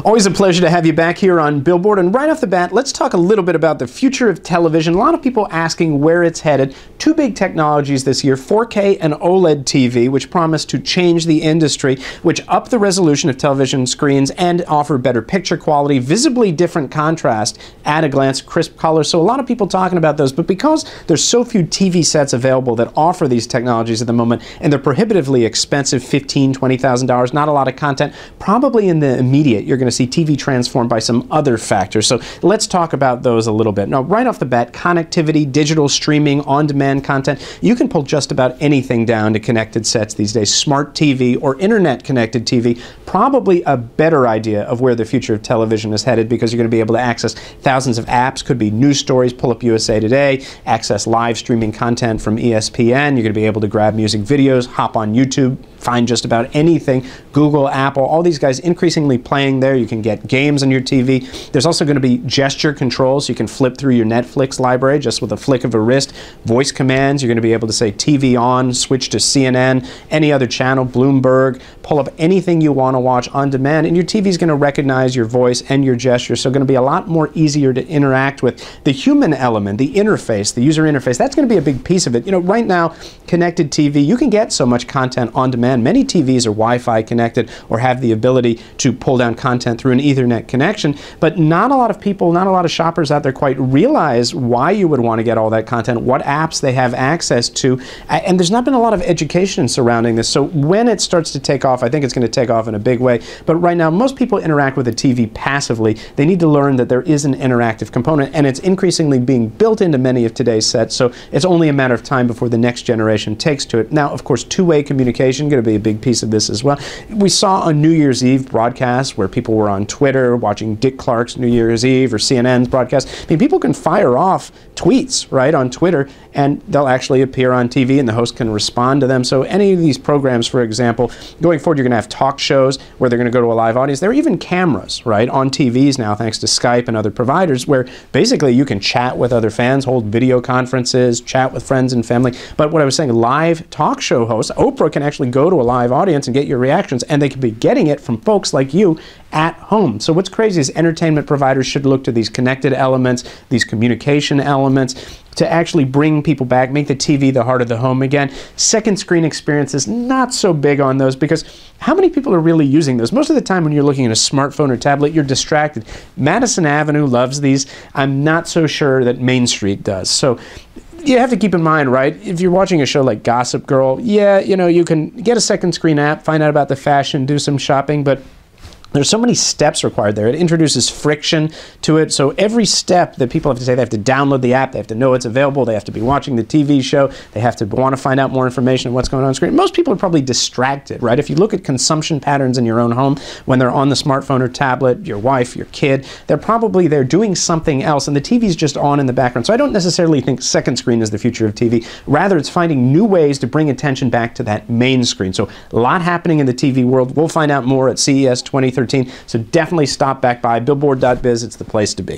Always a pleasure to have you back here on Billboard. And right off the bat, let's talk a little bit about the future of television. A lot of people asking where it's headed. Two big technologies this year, 4K and OLED TV, which promise to change the industry, which up the resolution of television screens and offer better picture quality, visibly different contrast, at a glance, crisp color. So a lot of people talking about those, but because there's so few TV sets available that offer these technologies at the moment, and they're prohibitively expensive, $15,000, $20,000, not a lot of content, probably in the immediate, you're going to see TV transformed by some other factors. So let's talk about those a little bit. Now, right off the bat, connectivity, digital streaming, on-demand content. You can pull just about anything down to connected sets these days. Smart TV or internet-connected TV, probably a better idea of where the future of television is headed, because you're going to be able to access thousands of apps. Could be news stories, pull up USA Today, access live streaming content from ESPN. You're going to be able to grab music videos, hop on YouTube, find just about anything. Google, Apple, all these guys increasingly playing there. You can get games on your TV. There's also going to be gesture controls, so you can flip through your Netflix library just with a flick of a wrist. Voice commands, you're going to be able to say TV on, switch to CNN, any other channel, Bloomberg, pull up anything you want to watch on demand, and your TV is going to recognize your voice and your gesture, so going to be a lot more easier to interact with. The human element, the interface, the user interface, that's going to be a big piece of it. You know, right now, connected TV, you can get so much content on demand. Many TVs are Wi-Fi connected or have the ability to pull down content through an Ethernet connection, but not a lot of people, not a lot of shoppers out there quite realize why you would want to get all that content, what apps they have access to, and there's not been a lot of education surrounding this. So when it starts to take off, I think it's going to take off in a big way. But right now, most people interact with a TV passively. They need to learn that there is an interactive component, and it's increasingly being built into many of today's sets, so it's only a matter of time before the next generation takes to it. Now, of course, two-way communication going to be a big piece of this as well. We saw on New Year's Eve broadcasts where people were on Twitter watching Dick Clark's New Year's Eve or CNN's broadcast. I mean, people can fire off tweets, right, on Twitter, and they'll actually appear on TV, and the host can respond to them. So any of these programs, for example, going forward, you're going to have talk shows where they're going to go to a live audience. There are even cameras, right, on TVs now, thanks to Skype and other providers, where basically you can chat with other fans, hold video conferences, chat with friends and family. But what I was saying, live talk show hosts, Oprah can actually go to a live audience and get your reactions, and they could be getting it from folks like you at home. So what's crazy is entertainment providers should look to these connected elements, these communication elements, to actually bring people back, make the TV the heart of the home again. Second screen experiences, not so big on those, because how many people are really using those? Most of the time when you're looking at a smartphone or tablet, you're distracted. Madison Avenue loves these. I'm not so sure that Main Street does. So you have to keep in mind, right, if you're watching a show like Gossip Girl, yeah, you know, you can get a second screen app, find out about the fashion, do some shopping, but there's so many steps required there. It introduces friction to it. So every step that people have to say, they have to download the app, they have to know it's available, they have to be watching the TV show, they have to want to find out more information on what's going on screen. Most people are probably distracted, right? If you look at consumption patterns in your own home, when they're on the smartphone or tablet, your wife, your kid, they're probably there doing something else, and the TV's just on in the background. So I don't necessarily think second screen is the future of TV. Rather, it's finding new ways to bring attention back to that main screen. So a lot happening in the TV world. We'll find out more at CES 2013. So definitely stop back by billboard.biz. It's the place to be.